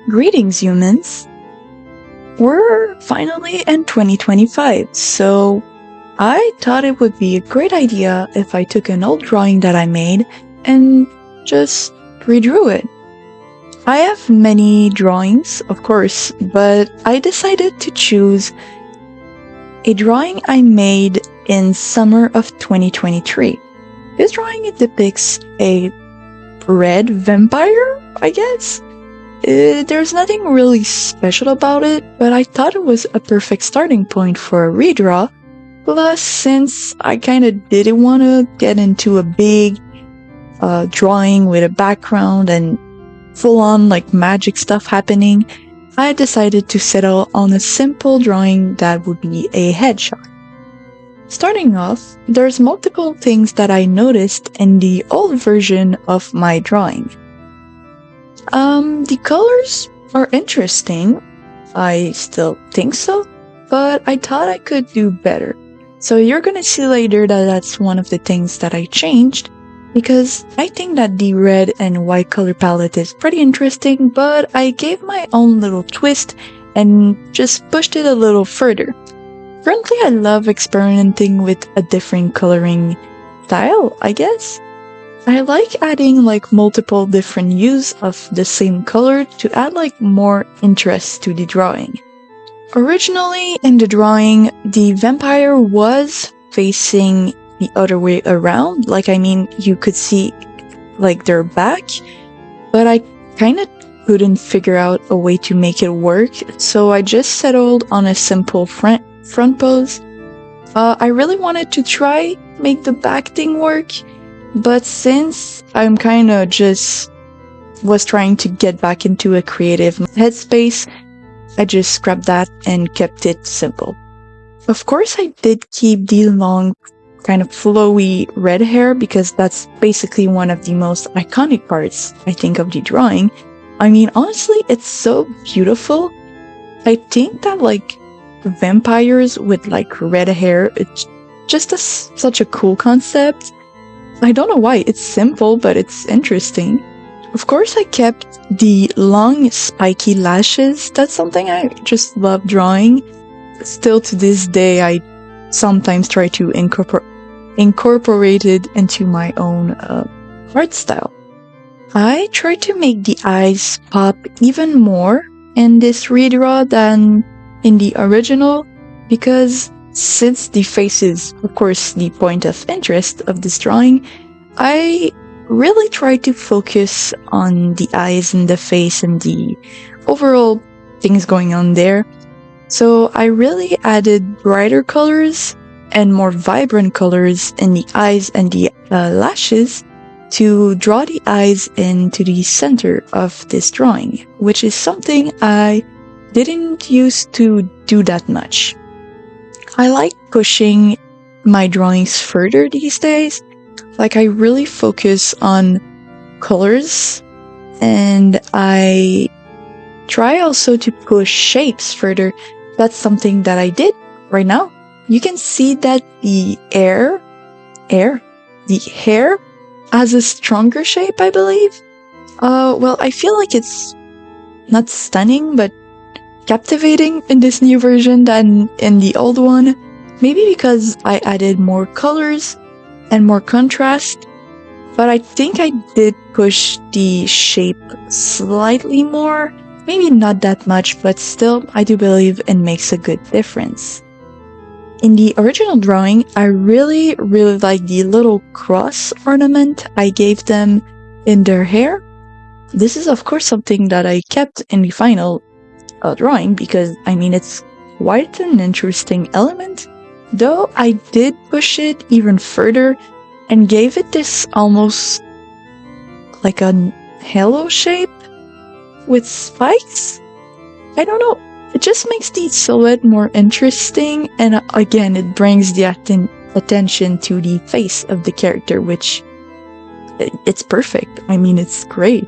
Greetings, humans! We're finally in 2025, so I thought it would be a great idea if I took an old drawing that I made and just redrew it. I have many drawings, of course, but I decided to choose a drawing I made in summer of 2023. This drawing depicts a red vampire, I guess? There's nothing really special about it, but I thought it was a perfect starting point for a redraw. Plus, since I kinda didn't want to get into a big drawing with a background and full-on like magic stuff happening, I decided to settle on a simple drawing that would be a headshot. Starting off, there's multiple things that I noticed in the old version of my drawing. The colors are interesting. I still think so, but I thought I could do better. So you're gonna see later that that's one of the things that I changed, because I think that the red and white color palette is pretty interesting, but I gave my own little twist and just pushed it a little further. Currently, I love experimenting with a different coloring style, I guess. I like adding like multiple different hues of the same color to add like more interest to the drawing. Originally in the drawing, the vampire was facing the other way around, you could see like their back, but I kinda couldn't figure out a way to make it work, so I just settled on a simple front pose. I really wanted to try make the back thing work, but since I'm kinda just was trying to get back into a creative headspace, I just scrapped that and kept it simple. Of course, I did keep the long, kind of flowy red hair because that's basically one of the most iconic parts, I think, of the drawing. I mean, honestly, it's so beautiful. I think that like vampires with like red hair, it's just such a cool concept. I don't know why, it's simple, but it's interesting. Of course, I kept the long spiky lashes. That's something I just love drawing. Still to this day, I sometimes try to incorporate it into my own art style. I try to make the eyes pop even more in this redraw than in the original, because since the face is, of course, the point of interest of this drawing, I really try to focus on the eyes and the face and the overall things going on there. So I really added brighter colors and more vibrant colors in the eyes and the lashes to draw the eyes into the center of this drawing, which is something I didn't used to do that much. I like pushing my drawings further these days. Like, I really focus on colors, and I try also to push shapes further. That's something that I did right now. You can see that the hair has a stronger shape, I believe. Well, I feel like it's not stunning, but captivating in this new version than in the old one. Maybe because I added more colors and more contrast, but I think I did push the shape slightly more. Maybe not that much, but still, I do believe it makes a good difference. In the original drawing, I really like the little cross ornament I gave them in their hair. This is, of course, something that I kept in the final drawing because, I mean, it's quite an interesting element. Though I did push it even further and gave it this almost like a halo shape with spikes. I don't know, it just makes the silhouette more interesting, and again, it brings the attention to the face of the character, which it's perfect. I mean, it's great.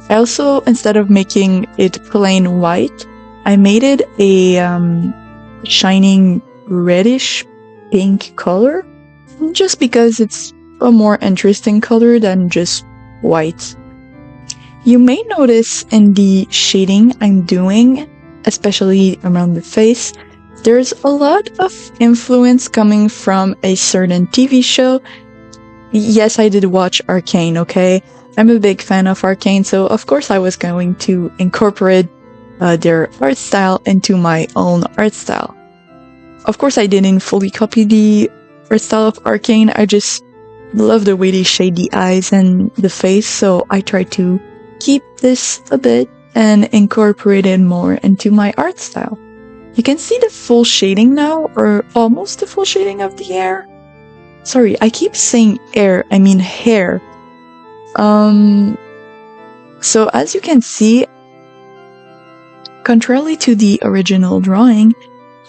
I also, instead of making it plain white, I made it a shining reddish pink color, just because it's a more interesting color than just white. You may notice in the shading I'm doing, especially around the face, there's a lot of influence coming from a certain TV show. Yes, I did watch Arcane, okay? I'm a big fan of Arcane, so of course I was going to incorporate their art style into my own art style. Of course, I didn't fully copy the art style of Arcane, I just love the way they shade the eyes and the face, so I tried to keep this a bit and incorporate it more into my art style. You can see the full shading now, or almost the full shading of the hair. Sorry, I keep saying air, I mean hair. So as you can see, contrarily to the original drawing,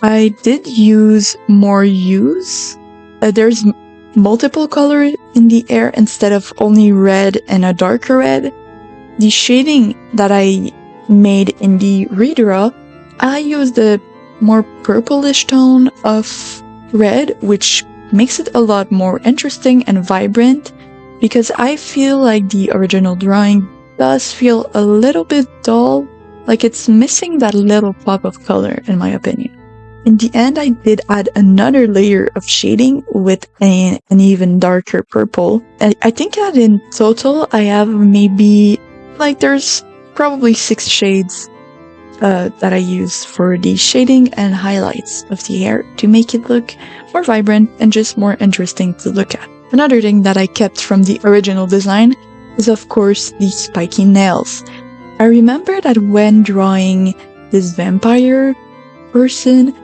I did use more hues. There's multiple colors in the hair instead of only red and a darker red. The shading that I made in the redraw, I used a more purplish tone of red, which makes it a lot more interesting and vibrant, because I feel like the original drawing does feel a little bit dull, like it's missing that little pop of color in my opinion. In the end, I did add another layer of shading with an even darker purple. I think that in total I have maybe, there's probably 6 shades that I use for the shading and highlights of the hair to make it look more vibrant and just more interesting to look at. Another thing that I kept from the original design is of course the spiky nails. I remember that when drawing this vampire person,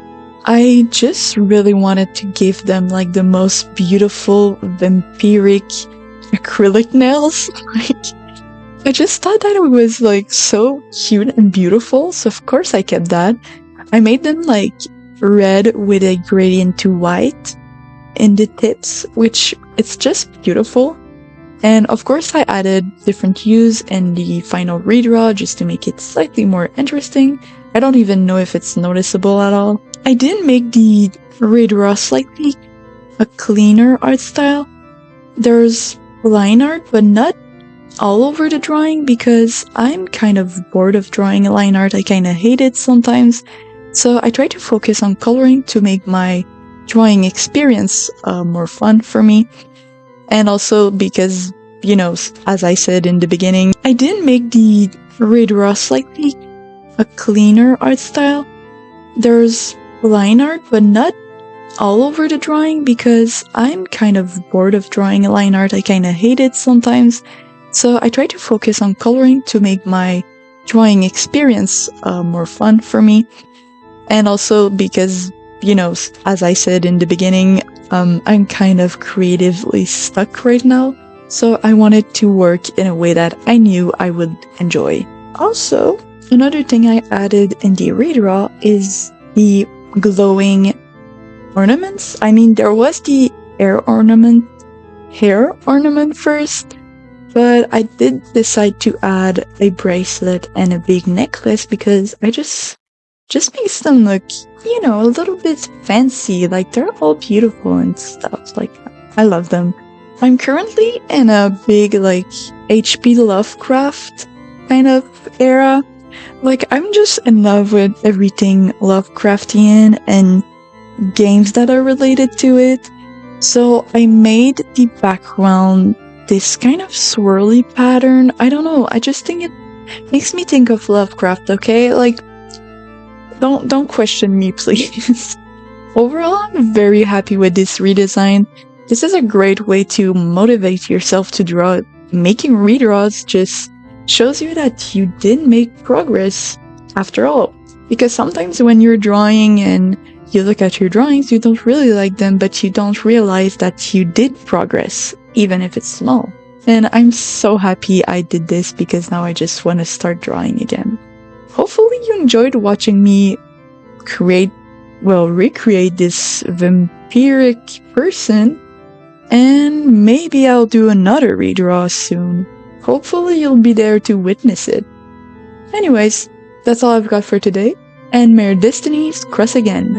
I just really wanted to give them the most beautiful vampiric acrylic nails. I just thought that it was so cute and beautiful, so of course I kept that. I made them red with a gradient to white in the tips, which it's just beautiful. And of course I added different hues in the final redraw just to make it slightly more interesting. I don't even know if it's noticeable at all. I did make the redraw slightly a cleaner art style. There's line art, but not all over the drawing, because I'm kind of bored of drawing line art. I kind of hate it sometimes. So I try to focus on coloring to make my drawing experience more fun for me. And also because, as I said in the beginning, I did make the redraw slightly a cleaner art style. There's line art, but not all over the drawing, because I'm kind of bored of drawing line art. I kind of hate it sometimes. So I try to focus on coloring to make my drawing experience more fun for me. And also because, as I said in the beginning, I'm kind of creatively stuck right now. So I wanted to work in a way that I knew I would enjoy. Also, another thing I added in the redraw is the glowing ornaments. I mean, there was the hair ornament first, but I did decide to add a bracelet and a big necklace because I just makes them look, a little bit fancy. They're all beautiful and stuff. I love them. I'm currently in a big H.P. Lovecraft kind of era. I'm just in love with everything Lovecraftian and games that are related to it. So I made the background this kind of swirly pattern. I don't know, I just think it makes me think of Lovecraft, okay? Don't question me, please. Overall, I'm very happy with this redesign. This is a great way to motivate yourself to draw. Making redraws just shows you that you did make progress after all. Because sometimes when you're drawing and you look at your drawings, you don't really like them, but you don't realize that you did progress, even if it's small. And I'm so happy I did this because now I just want to start drawing again. Hopefully you enjoyed watching me recreate this vampiric person, and maybe I'll do another redraw soon. Hopefully you'll be there to witness it. Anyways, that's all I've got for today, and may your destinies cross again.